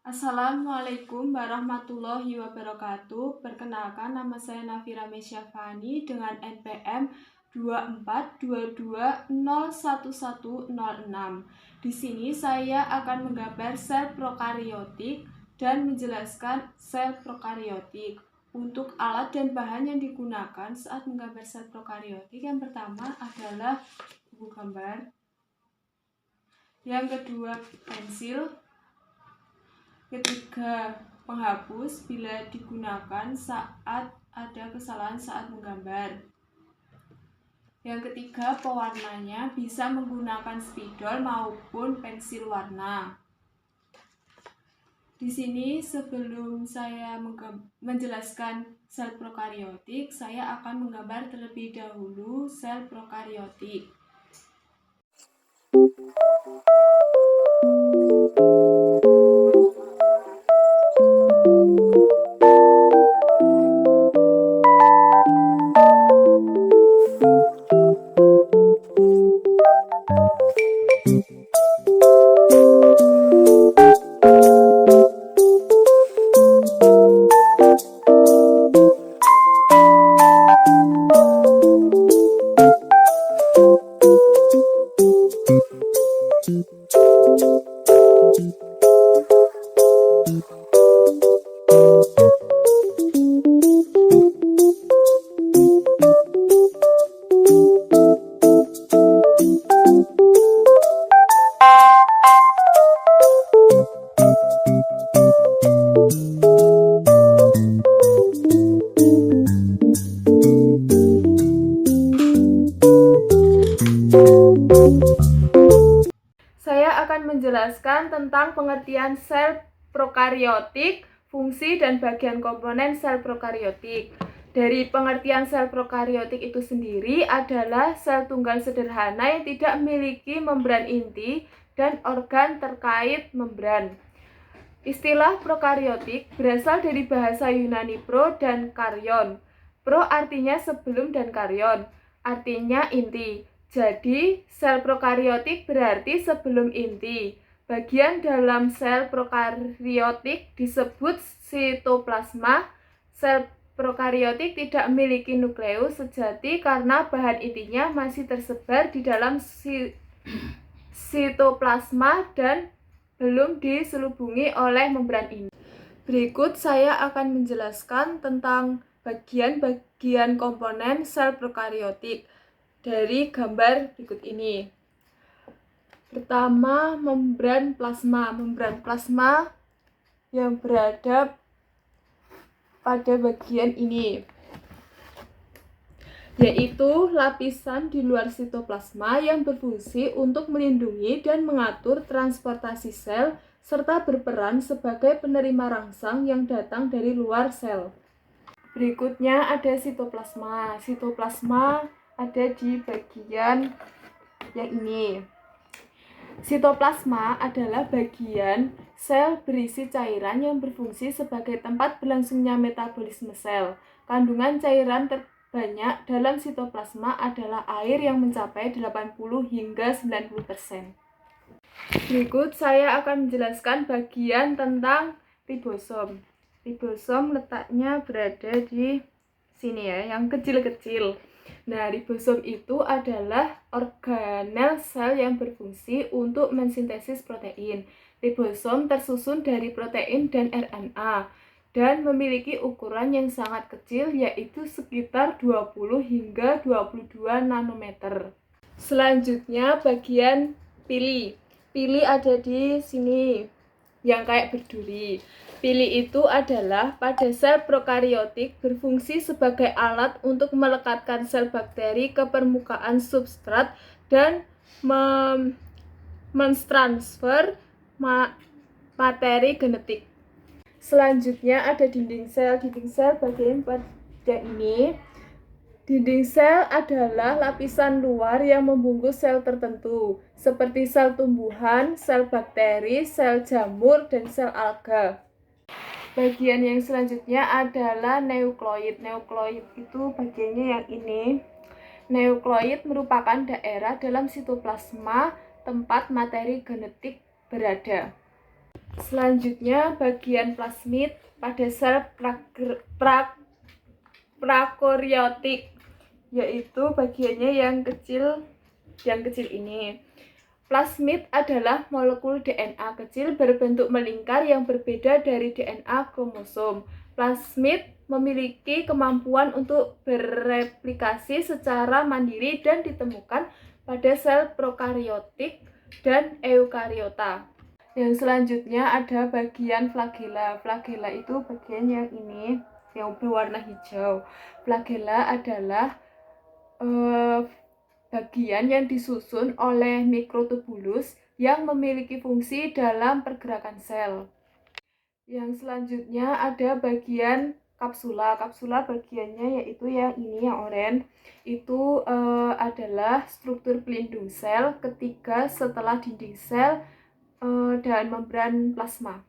Assalamualaikum warahmatullahi wabarakatuh. Perkenalkan, nama saya Nafira Mesyafani dengan NPM 2422011106. Di sini saya akan menggambar sel prokariotik dan menjelaskan sel prokariotik. Untuk alat dan bahan yang digunakan saat menggambar sel prokariotik, yang pertama adalah buku gambar, yang kedua pensil, ketiga, penghapus bila digunakan saat ada kesalahan saat menggambar. Yang ketiga, pewarnanya bisa menggunakan spidol maupun pensil warna. Di sini sebelum saya menjelaskan sel prokariotik, saya akan menggambar terlebih dahulu sel prokariotik. Saya akan menjelaskan tentang pengertian sel prokariotik, fungsi dan bagian komponen sel prokariotik. Dari pengertian sel prokariotik itu sendiri adalah sel tunggal sederhana yang tidak memiliki membran inti dan organ terkait membran. Istilah prokariotik berasal dari bahasa Yunani pro dan karyon. Pro artinya sebelum dan karyon artinya inti. Jadi, sel prokariotik berarti sebelum inti. Bagian dalam sel prokariotik disebut sitoplasma. Sel prokariotik tidak memiliki nukleus sejati karena bahan intinya masih tersebar di dalam sitoplasma dan belum diselubungi oleh membran inti. Berikut saya akan menjelaskan tentang bagian-bagian komponen sel prokariotik dari gambar berikut ini. Pertama, membran plasma. Membran plasma yang berada pada bagian ini, yaitu lapisan di luar sitoplasma yang berfungsi untuk melindungi dan mengatur transportasi sel serta berperan sebagai penerima rangsang yang datang dari luar sel. Berikutnya ada sitoplasma. Sitoplasma ada di bagian yang ini. Sitoplasma adalah bagian sel berisi cairan yang berfungsi sebagai tempat berlangsungnya metabolisme sel. Kandungan cairan terbanyak dalam sitoplasma adalah air yang mencapai 80 hingga 90%. Berikut saya akan menjelaskan bagian tentang ribosom. Ribosom letaknya berada di sini ya, yang kecil-kecil. Nah, ribosom itu adalah organel sel yang berfungsi untuk mensintesis protein. Ribosom tersusun dari protein dan RNA dan memiliki ukuran yang sangat kecil, yaitu sekitar 20 hingga 22 nanometer. Selanjutnya bagian pili. Pili ada di sini yang kayak berduri. Pili itu adalah pada sel prokariotik berfungsi sebagai alat untuk melekatkan sel bakteri ke permukaan substrat dan mentransfer materi genetik. Selanjutnya ada dinding sel. Dinding sel bagian pada ini. Dinding sel adalah lapisan luar yang membungkus sel tertentu, seperti sel tumbuhan, sel bakteri, sel jamur, dan sel alga. Bagian yang selanjutnya adalah neukloid. Neukloid itu bagiannya yang ini. Neukloid merupakan daerah dalam sitoplasma tempat materi genetik berada. Selanjutnya bagian plasmid pada sel prakaryotik, yaitu bagiannya yang kecil ini. Plasmid adalah molekul DNA kecil berbentuk melingkar yang berbeda dari DNA kromosom. Plasmid memiliki kemampuan untuk bereplikasi secara mandiri dan ditemukan pada sel prokaryotik dan eukariota. Yang selanjutnya ada bagian flagela. Flagela itu bagian yang ini, yang berwarna hijau. Flagela adalah bagian yang disusun oleh mikrotubulus yang memiliki fungsi dalam pergerakan sel. Yang selanjutnya ada bagian kapsula. Kapsula bagiannya yaitu yang ini, yang oranye. Itu adalah struktur pelindung sel ketiga setelah dinding sel dan membran plasma.